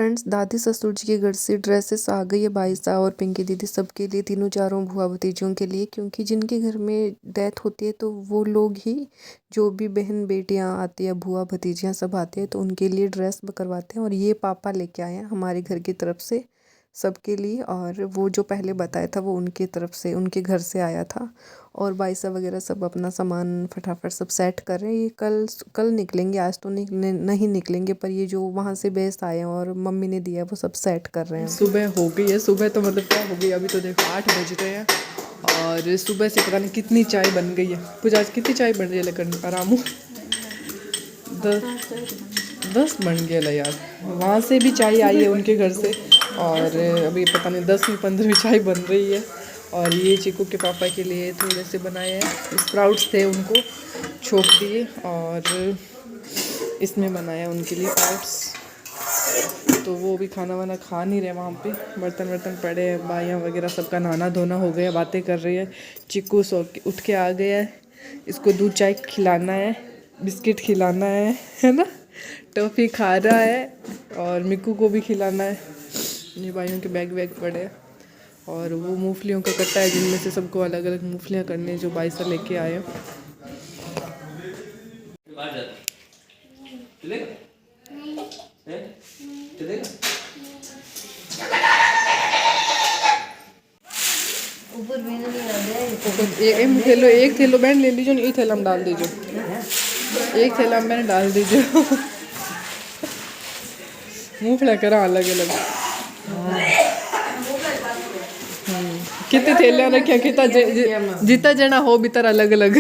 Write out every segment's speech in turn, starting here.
Friends, दादी ससुर जी के घर से ड्रेसेस आ गई है बाईसा और पिंकी दीदी सबके लिए, तीनों चारों बुआ भतीजियों के लिए, क्योंकि जिनके घर में डेथ होती है तो वो लोग ही, जो भी बहन बेटियां आती है, बुआ भतीजियां सब आते हैं तो उनके लिए ड्रेस करवाते हैं। और ये पापा लेके आए हैं हमारे घर की तरफ से सबके लिए, और वो जो पहले बताया था वो उनकी तरफ से, उनके घर से आया था। और बाईसा वगैरह सब अपना सामान फटाफट सब सेट कर रहे हैं। ये कल निकलेंगे, आज तो नहीं निकलेंगे, पर ये जो वहाँ से बेस्ट आए हैं और मम्मी ने दिया वो सब सेट कर रहे हैं। सुबह हो गई है, सुबह तो मतलब क्या हो गई, अभी तो देखो 8 बज रहे हैं और सुबह से पता नहीं कितनी चाय बन गई है। कुछ आज कितनी चाय बन रही है, लेकिन आरामू 10 बन गया ला यार। वहाँ से भी चाय आई है उनके घर से, और अभी पता नहीं 10वीं 15वीं चाय बन रही है। और ये चिकू के पापा के लिए थोड़े से बनाए हैं, स्प्राउट्स थे उनको छोक दिए, और इसमें बनाया उनके लिए स्प्राउट्स। तो वो भी खाना वाना खा नहीं रहे, वहाँ पे बर्तन पड़े हैं, बाइयाँ वगैरह सबका नहाना धोना हो गया, बातें कर रही है। चिकू सो के उठ के आ गया है, इसको दूध चाय खिलाना है, बिस्किट खिलाना है ना, टॉफ़ी खा रहा है, और मिक्कू को भी खिलाना है। ये भाइयों के बैग पड़े हैं, और वो मूंगफलियों का कट्टा है जिनमें से सबको अलग अलग मूंगफलियाँ करने जो बाईसा लेके आए हैं। एक थैलो बैंड ले लीजिए, एक थैला में डाल दीजिए, एक थैला में मैंने डाल दीजिए। मूंगफलियाँ करा अलग अलग, कितने थैलियाँ रखे, कितना जितना जना हो भीतर अलग अलग।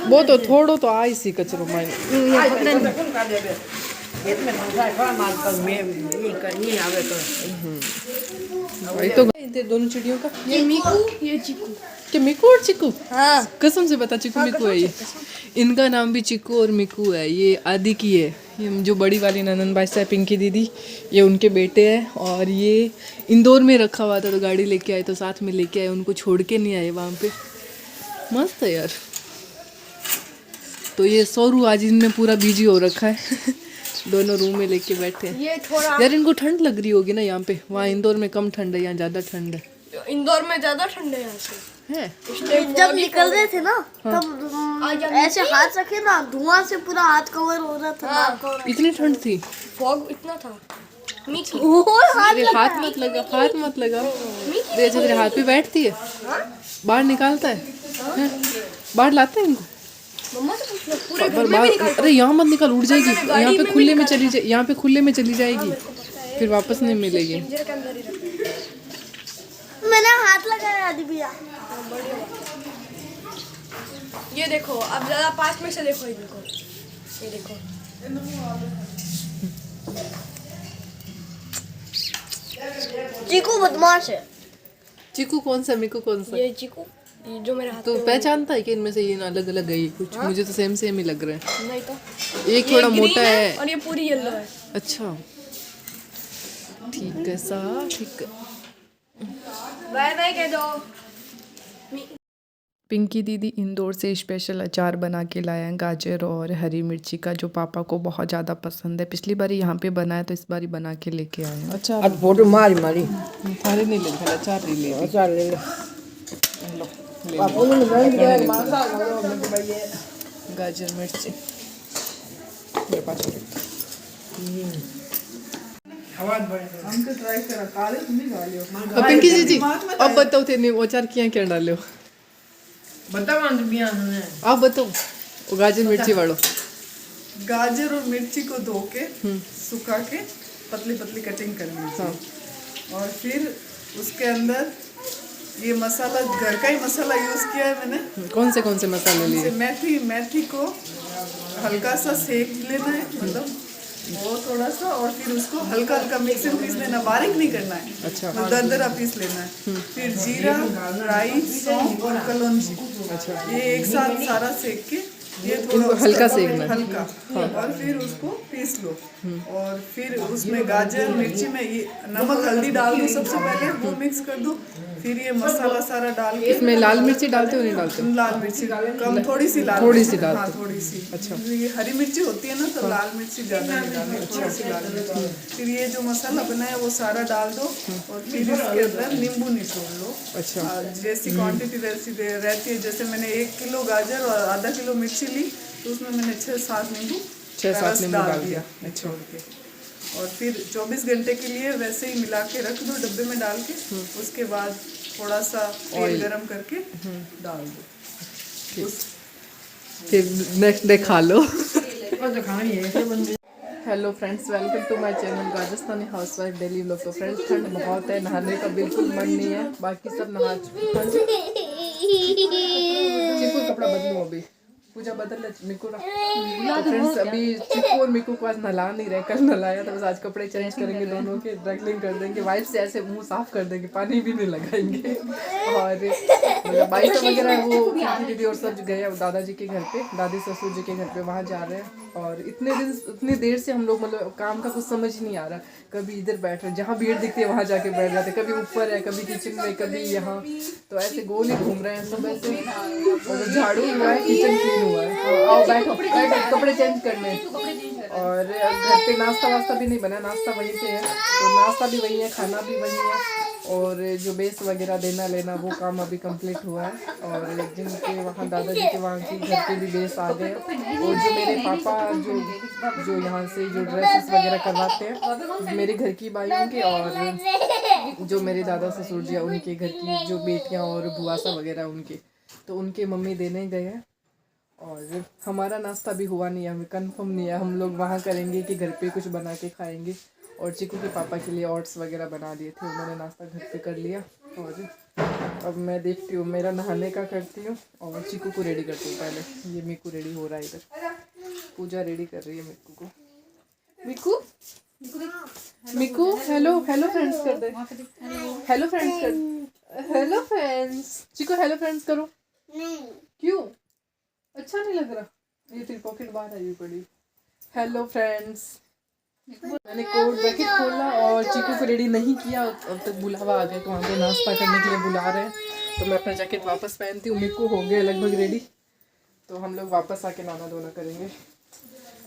वो तो थोड़ो तो आई सी कचरो माइन तो दोनों चिड़ियों का, ये मिकू ये चिकू। क्या मिकू और चिकू? हाँ। कसम से बता, चिकू मिकू है ये। इनका नाम भी चिकू और मिकू है। ये आदि की है, ये जो बड़ी वाली ननन बाईसा है पिंकी दीदी, ये उनके बेटे हैं। और ये इंदौर में रखा हुआ था तो गाड़ी लेके आए, तो साथ में लेके आए, उनको छोड़ के नहीं आए वहाँ पे। मस्त है यार। तो ये सोरू आज इनमें पूरा बिजी हो रखा है। दोनों रूम में लेके बैठे हैं। ये थोड़ा यार इनको ठंड लग रही होगी ना यहाँ पे, वहाँ इंदौर में कम ठंड है, यहाँ ज़्यादा ठंड है। इंदौर में ज्यादा ठंड है यहाँ से है। जब निकल रहे थे ना तब ऐसे हाथ रखे ना, धुआं से पूरा हाथ कवर हो रहा था। हाँ। इतनी ठंड थी, फॉग इतना था। हाथ मत लगा, हाथ मत लगा। तेरे हाथ पे बैठती है, बाहर निकालता है, बाहर लाते हैं इनको। मम्मा से पूछ लो, पूरे घर में भी निकालता। अरे यहाँ मत निकाल, उड़ जाएगी। यहाँ पे खुले में चली जाए, यहाँ पे खुले में चली जाएगी, फिर वापस नहीं मिलेगी। मैंने हाथ लगाया आदि भैया। ये देखो, अब ज्यादा पास में से देखो इनको, ये देखो। चीकू बदमाश है। चिकू कौन सा, मिकू कौन सा? ये चिकू, ये जो मेरे हाथ तो पहचानता है कि इनमें से ये अलग अलग है कुछ? मुझे तो सेम ही लग रहा है। नहीं तो एक थोड़ा मोटा है और ये पूरी येलो है। अच्छा ठीक है, सा ठीक है। बाय बाय कह दो। पिंकी दीदी इंदौर से स्पेशल अचार बना के लाए हैं, गाजर और हरी मिर्ची का, जो पापा को बहुत ज़्यादा पसंद है। पिछली बार यहाँ पे बनाया तो इस बार बना के लेके आए हैं। अच्छा आज फोटो मारी सारे नहीं ले, पहले अचार ले ले। अचार ले लो। गाजर मिर्ची पिंकी जी अब बताओ तेने वो अचार क्या डाले हो? आप बताओ। वो गाजर मिर्ची वालों, गाजर और मिर्ची को धो के सुखा के पतली पतली कटिंग कर ली। हाँ। और फिर उसके अंदर ये मसाला, घर का ही मसाला यूज किया है मैंने। कौन से मसाले लिए? मेथी को हल्का सा सेक लेना है, मतलब वो थोड़ा सा, और फिर उसको हल्का हल्का मिक्सी में पीस लेना, बारीक नहीं करना है। अच्छा। दरदरा पीस लेना है। फिर जीरा, राई, सौंफ और कलौंजी, अच्छा। ये एक साथ सारा सेक के ये इनको थोड़ा हल्का उसका सेकना है। हल्का और फिर उसको पीस लो और फिर उसमें गाजर मिर्ची में ये नमक हल्दी डाल दो सबसे पहले, वो मिक्स कर दो। फिर ये मसाला सारा डाल के इसमें लाल मिर्ची डालते हो नहीं डालते हो? लाल मिर्ची कम, थोड़ी सी लाल थोड़ी मिर्ची, सी डालते हाँ हो। थोड़ी सी। अच्छा। ये हरी मिर्ची होती है ना तो लाल मिर्ची ज्यादा नहीं डालनी, थोड़ी सी लाल मिर्ची। फिर ये जो मसाला बनाया वो सारा डाल दो और फिर इसके अंदर नींबू निचोड़ लो। अच्छा। जैसी क्वांटिटी रहती है, जैसे मैंने 1 किलो गाजर और आधा किलो मिर्ची ली तो उसमें मैंने 6-7 नींबू 6-7 नींबू डाल दिया। निचोड़ के। और फिर 24 घंटे के लिए वैसे ही मिला के रख दो डब्बे में डाल के। उसके बाद थोड़ा सा तेल गरम करके डाल दो। फिर नेक्स्ट डे खा लो। Hello friends, welcome to my channel Rajasthani housewife daily vlog. तो फ्रेंड्स ठंड बहुत है, नहाने का बिल्कुल मन नहीं है, बाकी सब नहा चुके। चिकू कपड़ा बदलूं अभी, पूजा बदल ले मिकू ना। तो फ्रेंड्स अभी चिकू और मिकू को आज नहला नहीं रहे, कल नहलाया था, बस आज कपड़े चेंज करेंगे दोनों के, ड्रगलिंग कर देंगे, वाइफ से ऐसे मुंह साफ कर देंगे, पानी भी नहीं लगाएंगे। और मतलब बाइसा वगैरह है वो दीदी और सब गए दादाजी के घर पे, दादी ससुर जी के घर पे, वहाँ जा रहे हैं। और इतनी देर से हम लोग मतलब काम का कुछ समझ ही नहीं आ रहा, कभी इधर बैठ रहे, जहाँ भीड़ दिखती है वहाँ जाके बैठ जाते, कभी ऊपर है, कभी किचन में, कभी यहाँ, तो ऐसे गोल ही घूम रहे हैं सब ऐसे। और झाड़ू हुआ है, किचन क्लीन हुआ है, आओ बैठो कपड़े चेंज करने। और घर पे नाश्ता वास्ता भी नहीं बना, नाश्ता वहीं पे है, तो नाश्ता भी वही है, खाना भी वही है। और जो बेस वगैरह देना लेना वो काम अभी कंप्लीट हुआ है। और जिनके वहाँ दादाजी के वहाँ की घर के भी बेस आ गए। और जो मेरे पापा जो यहाँ से जो ड्रेसेस वगैरह करवाते हैं मेरे घर की बाइयों के, और जो मेरे दादा ससुर जी उनके घर की जो बेटियाँ और बुआसा वगैरह उनके, तो उनके मम्मी देने गए हैं। और हमारा नाश्ता भी हुआ नहीं है, हमें कंफर्म नहीं है, हम लोग वहाँ करेंगे कि घर पे कुछ बना के खाएंगे। और चिकू के पापा के लिए ओट्स वगैरह बना दिए थे, उन्होंने नाश्ता घर पे कर लिया। और अब मैं देखती हूँ, मेरा नहाने का करती हूँ और चिकू को रेडी करती हूँ। पहले ये मिकू रेडी हो रहा है, इधर पूजा रेडी कर रही है मिकू को। मिकू हेलो फ्रेंड्स कर दे, हेलो फ्रेंड्स कर, hello friends. Chiku hello friends करो। क्यों अच्छा नहीं लग रहा? ये तेरी पॉकेट बाहर आई पड़ी। हेलो फ्रेंड्स, मैंने कोट जैकेट खोला और चिकू को रेडी नहीं किया, अब तक बुलावा आ गया तो वहाँ पे नाश्ता करने के लिए बुला रहे हैं। तो मैं अपना जैकेट वापस पहनती हूँ, मिकू हो गया लगभग रेडी, तो हम लोग वापस आके नहाना धोना करेंगे।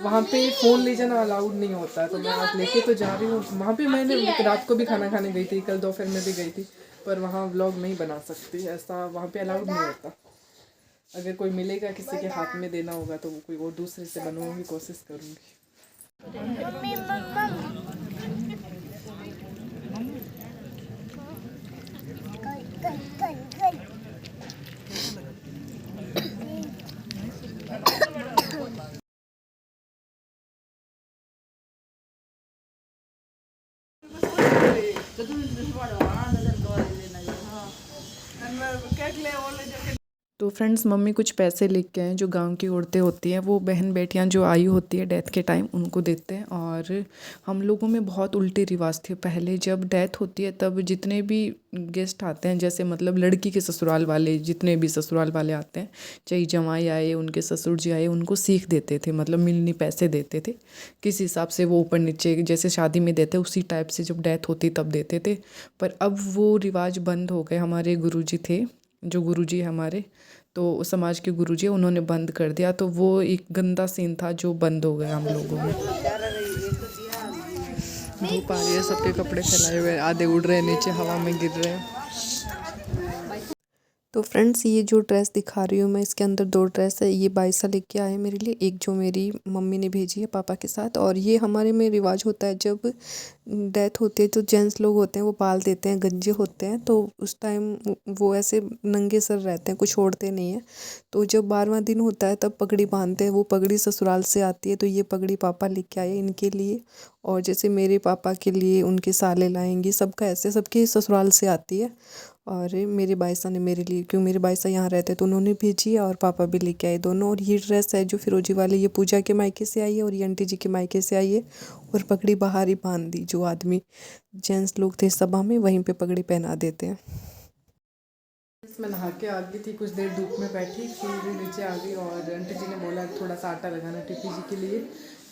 वहाँ पे फ़ोन ले जाना अलाउड नहीं होता, तो मैं आज लेके तो जा रही हूँ। वहाँ पे मैंने रात को भी खाना खाने गई थी, कल दोपहर में भी गई थी, पर वहाँ व्लॉग नहीं बना सकती, ऐसा वहाँ पे अलाउड नहीं होता। अगर कोई मिलेगा किसी के हाथ में देना होगा तो वो कोई और दूसरे से बनवाने की कोशिश करूँगी। तो फ्रेंड्स मम्मी कुछ पैसे लेके आए, जो गांव की औरतें होती हैं वो बहन बेटियां जो आई होती है डेथ के टाइम उनको देते हैं। और हम लोगों में बहुत उल्टे रिवाज थे पहले, जब डेथ होती है तब जितने भी गेस्ट आते हैं, जैसे मतलब लड़की के ससुराल वाले, जितने भी ससुराल वाले आते हैं, चाहे जमाई आए, उनके ससुर जी आए, उनको सीख देते थे, मतलब मिलनी पैसे देते थे, किस हिसाब से वो ऊपर नीचे जैसे शादी में देते उसी टाइप से जब डेथ होती तब देते थे। पर अब वो रिवाज बंद हो गए। हमारे गुरुजी थे, जो गुरुजी हमारे तो समाज के गुरुजी, उन्होंने बंद कर दिया, तो वो एक गंदा सीन था जो बंद हो गया हम लोगों में। धूप आ रही है, सबके कपड़े फैलाए हुए, आधे उड़ रहे हैं नीचे हवा में गिर रहे हैं। तो फ्रेंड्स ये जो ड्रेस दिखा रही हूँ मैं, इसके अंदर 2 ड्रेस है। ये बाइसा लेके आए मेरे लिए, एक जो मेरी मम्मी ने भेजी है पापा के साथ। और ये हमारे में रिवाज होता है, जब डेथ होती है तो जेंट्स लोग होते हैं वो बाल देते हैं, गंजे होते हैं, तो उस टाइम वो ऐसे नंगे सर रहते हैं, कुछ छोड़ते नहीं हैं। तो जब 12वां दिन होता है तब पगड़ी बांधते हैं, वो पगड़ी ससुराल से आती है, तो ये पगड़ी पापा लेके आए इनके लिए। और जैसे मेरे पापा के लिए उनके साले लाएंगी, सबका ऐसे सबके ससुराल से आती है। और मेरे बाइसा ने मेरे लिए, क्यों मेरे बाइसा यहाँ रहते तो उन्होंने भेजी है, और पापा भी लेके आए दोनों। और ये ड्रेस है जो फिरोजी वाली, ये पूजा के मायके से आई है और ये आंटी जी के मायके से आई है। और पगड़ी बाहर ही बांध दी, जो आदमी जेंट्स लोग थे सभा में वहीं पे पगड़ी पहना देते हैं। मैं नहा के आ गई थी, कुछ देर धूप में बैठी, फिर नीचे आ गई और आंटी जी ने बोला थोड़ा सा आटा लगाना टिप्पी जी के लिए,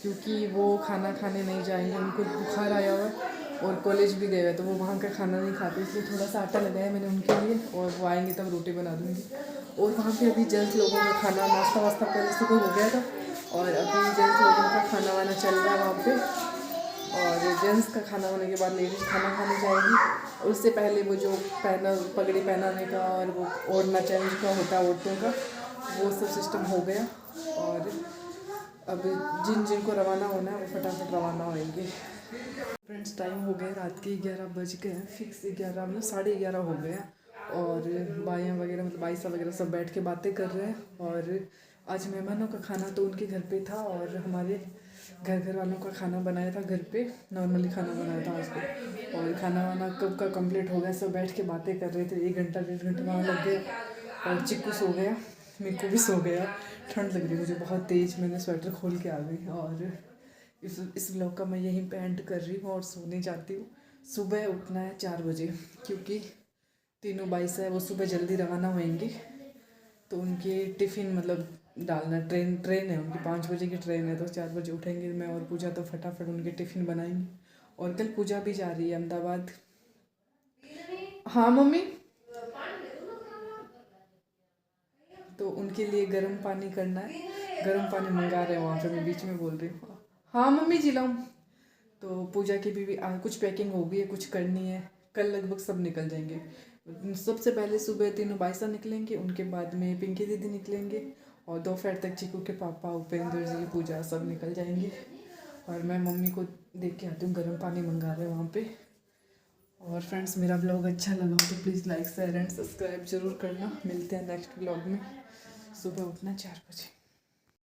क्योंकि वो खाना खाने नहीं जाएंगे, उनको बुखार आया हुआ है और कॉलेज भी गए हुए, तो वो वहाँ का खाना नहीं खाते, इसलिए थोड़ा सा आटा लगाया मैंने उनके लिए, और वो आएंगे तब रोटी बना दूँगी। और वहाँ पे अभी जेंट्स लोगों का खाना नाश्ता वास्ता पहले सुबह हो गया था, और अभी जेंट्स लोगों का खाना वाना चल रहा है वहाँ पे, और जेंट्स का खाना होने के बाद लेडीज खाना खाने जाएगी, और उससे पहले वो जो पगड़ी पहनाने का और वो ओढ़ना चेंज का होता है औरतों का, वो सब सिस्टम हो गया। और अब जिनको रवाना होना है वो फटाफट रवाना होंगे। फ्रेंड्स टाइम हो गया रात के 11 बज गए हैं, फिक्स 11 मतलब 11:30 हो गए हैं, और बाइयाँ वगैरह मतलब बाईसा वगैरह सब बैठ के बातें कर रहे हैं। और आज मेहमानों का खाना तो उनके घर पे था, और हमारे घर वालों का खाना बनाया था घर पे, नॉर्मली खाना बनाया था आज को, और खाना वाना कब का कंप्लीट हो गया, सब बैठ के बातें कर रहे थे, 1 घंटा 1.5 घंटा वहाँ लग गया। और चिक्कू सो गया, मेरे को भी सो गया, ठंड लग रही मुझे बहुत तेज़, मैंने स्वेटर खोल के आ गई। और इस व्लॉग का मैं यहीं पे एंड कर रही हूँ और सोने जाती हूँ। सुबह उठना है 4 बजे, क्योंकि तीनों बाईस है वो सुबह जल्दी रवाना होंगी, तो उनके टिफ़िन मतलब डालना, ट्रेन है उनकी 5 बजे की ट्रेन है, तो 4 बजे उठेंगे मैं और पूजा, तो फटाफट उनके टिफ़िन बनाएंगे। और कल पूजा भी जा रही है अहमदाबाद। हाँ मम्मी, तो उनके लिए गर्म पानी करना है, गर्म पानी मंगा रहे हैं वहाँ पे, मैं बीच में बोल रही हूँ। हाँ मम्मी जिलाऊँ। तो पूजा की भी कुछ पैकिंग हो गई है, कुछ करनी है, कल लगभग सब निकल जाएंगे। सबसे पहले सुबह तीनों बाईसा निकलेंगे, उनके बाद में पिंकी दीदी निकलेंगे, और दोपहर तक चीकू के पापा, उपेंद्र जी, पूजा सब निकल जाएंगे। और मैं मम्मी को देख के आती हूँ, गर्म पानी मंगा रहे हैं वहाँ पे। और फ्रेंड्स मेरा ब्लॉग अच्छा लगा तो please like share and subscribe जरूर करना। मिलते हैं नेक्स्ट ब्लॉग में। सुबह उठना 4 बजे।